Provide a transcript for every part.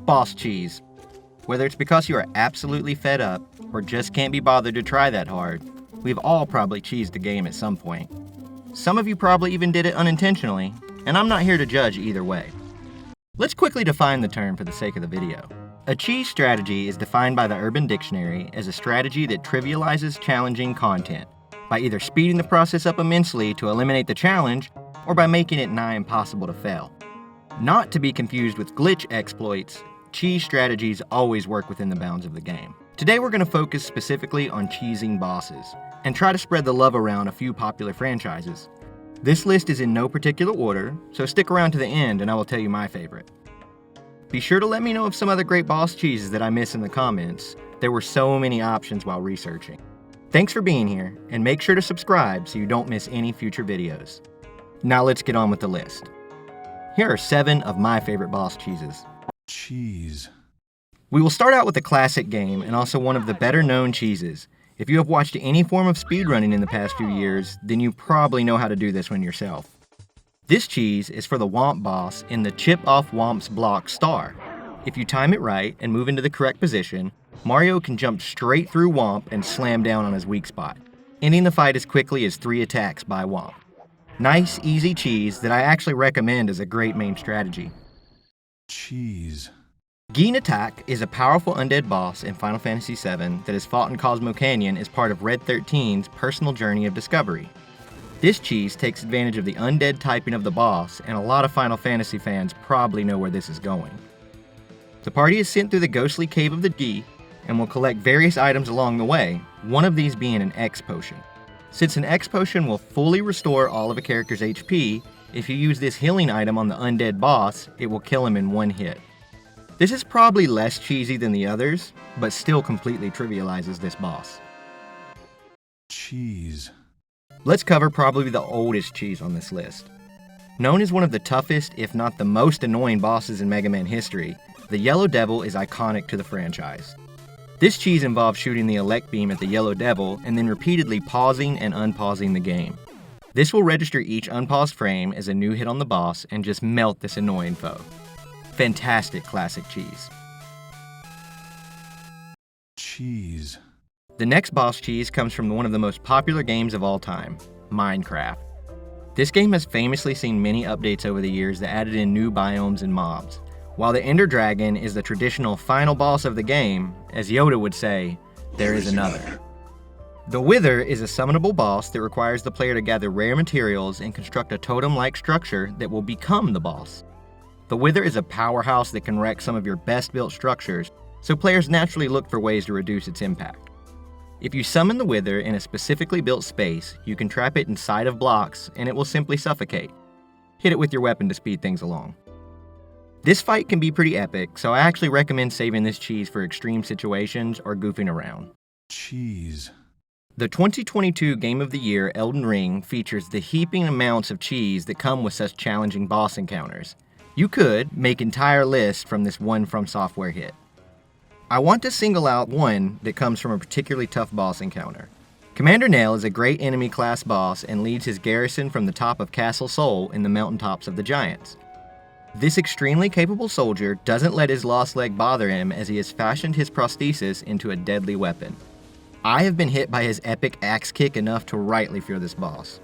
Boss cheese. Whether it's because you are absolutely fed up or just can't be bothered to try that hard, we've all probably cheesed a game at some point. Some of you probably even did it unintentionally, and I'm not here to judge either way. Let's quickly define the term for the sake of the video. A cheese strategy is defined by the Urban Dictionary as a strategy that trivializes challenging content by either speeding the process up immensely to eliminate the challenge or by making it nigh impossible to fail. Not to be confused with glitch exploits, cheese strategies always work within the bounds of the game. Today we're going to focus specifically on cheesing bosses and try to spread the love around a few popular franchises. This list is in no particular order, so stick around to the end and I will tell you my favorite. Be sure to let me know of some other great boss cheeses that I miss in the comments. There were so many options while researching. Thanks for being here, and make sure to subscribe so you don't miss any future videos. Now let's get on with the list. Here are 7 of my favorite boss cheeses. Cheese. We will start out with a classic game and also one of the better known cheeses. If you have watched any form of speedrunning in the past few years, then you probably know how to do this one yourself. This cheese is for the Womp boss in the Chip Off Womp's block Star. If you time it right and move into the correct position, Mario can jump straight through Womp and slam down on his weak spot, ending the fight as quickly as 3 attacks by Womp. Nice, easy cheese that I actually recommend as a great main strategy. Cheese. Geen Attack is a powerful undead boss in Final Fantasy VII that is fought in Cosmo Canyon as part of Red 13's personal journey of discovery. This cheese takes advantage of the undead typing of the boss, and a lot of Final Fantasy fans probably know where this is going. The party is sent through the ghostly cave of the Gi and will collect various items along the way, one of these being an X potion. Since an X potion will fully restore all of a character's HP, if you use this healing item on the undead boss, it will kill him in one hit. This is probably less cheesy than the others, but still completely trivializes this boss. Cheese. Let's cover probably the oldest cheese on this list. Known as one of the toughest, if not the most annoying bosses in Mega Man history, the Yellow Devil is iconic to the franchise. This cheese involves shooting the Elect Beam at the Yellow Devil and then repeatedly pausing and unpausing the game. This will register each unpaused frame as a new hit on the boss and just melt this annoying foe. Fantastic classic cheese. Cheese. The next boss cheese comes from one of the most popular games of all time, Minecraft. This game has famously seen many updates over the years that added in new biomes and mobs. While the Ender Dragon is the traditional final boss of the game, as Yoda would say, there is another. The Wither is a summonable boss that requires the player to gather rare materials and construct a totem-like structure that will become the boss. The Wither is a powerhouse that can wreck some of your best-built structures, so players naturally look for ways to reduce its impact. If you summon the Wither in a specifically built space, you can trap it inside of blocks and it will simply suffocate. Hit it with your weapon to speed things along. This fight can be pretty epic, so I actually recommend saving this cheese for extreme situations or goofing around. Cheese. The 2022 Game of the Year Elden Ring features the heaping amounts of cheese that come with such challenging boss encounters. You could make entire lists from this one From Software hit. I want to single out one that comes from a particularly tough boss encounter. Commander Nail is a great enemy class boss and leads his garrison from the top of Castle Sol in the mountaintops of the Giants. This extremely capable soldier doesn't let his lost leg bother him as he has fashioned his prosthesis into a deadly weapon. I have been hit by his epic axe kick enough to rightly fear this boss.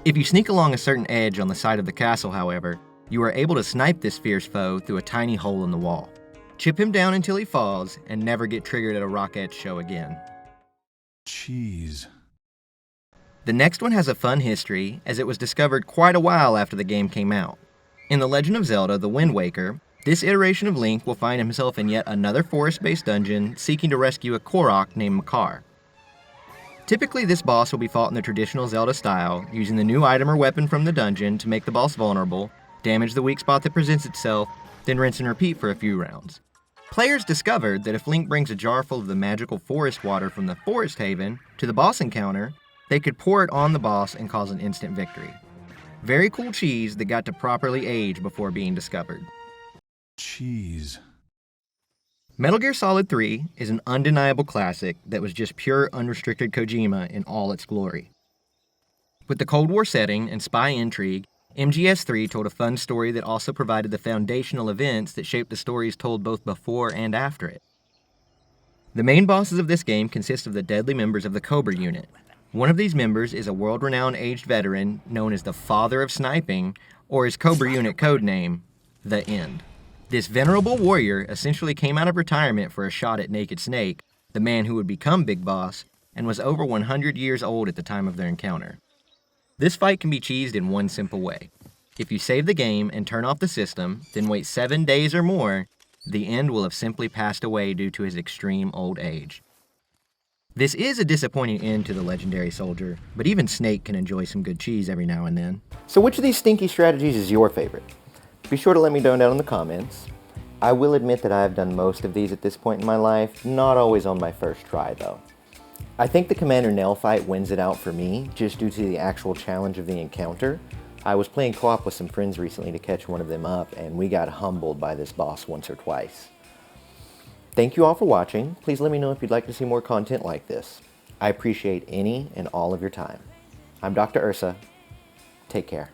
If you sneak along a certain edge on the side of the castle, however, you are able to snipe this fierce foe through a tiny hole in the wall. Chip him down until he falls, and never get triggered at a Rockette show again. Cheese. The next one has a fun history, as it was discovered quite a while after the game came out. In The Legend of Zelda: The Wind Waker, this iteration of Link will find himself in yet another forest-based dungeon seeking to rescue a Korok named Makar. Typically, this boss will be fought in the traditional Zelda style, using the new item or weapon from the dungeon to make the boss vulnerable, damage the weak spot that presents itself, then rinse and repeat for a few rounds. Players discovered that if Link brings a jar full of the magical forest water from the Forest Haven to the boss encounter, they could pour it on the boss and cause an instant victory. Very cool cheese that got to properly age before being discovered. Cheese. Metal Gear Solid 3 is an undeniable classic that was just pure unrestricted Kojima in all its glory. With the Cold War setting and spy intrigue, MGS3 told a fun story that also provided the foundational events that shaped the stories told both before and after it. The main bosses of this game consist of the deadly members of the Cobra unit. One of these members is a world-renowned aged veteran known as the Father of Sniping, or his Cobra unit codename, The End. This venerable warrior essentially came out of retirement for a shot at Naked Snake, the man who would become Big Boss, and was over 100 years old at the time of their encounter. This fight can be cheesed in one simple way. If you save the game and turn off the system, then wait 7 days or more, The End will have simply passed away due to his extreme old age. This is a disappointing end to the legendary soldier, but even Snake can enjoy some good cheese every now and then. So which of these stinky strategies is your favorite? Be sure to let me know down in the comments. I will admit that I have done most of these at this point in my life, not always on my first try though. I think the Commander Nail fight wins it out for me, just due to the actual challenge of the encounter. I was playing co-op with some friends recently to catch one of them up, and we got humbled by this boss once or twice. Thank you all for watching. Please let me know if you'd like to see more content like this. I appreciate any and all of your time. I'm Dr. Ursa. Take care.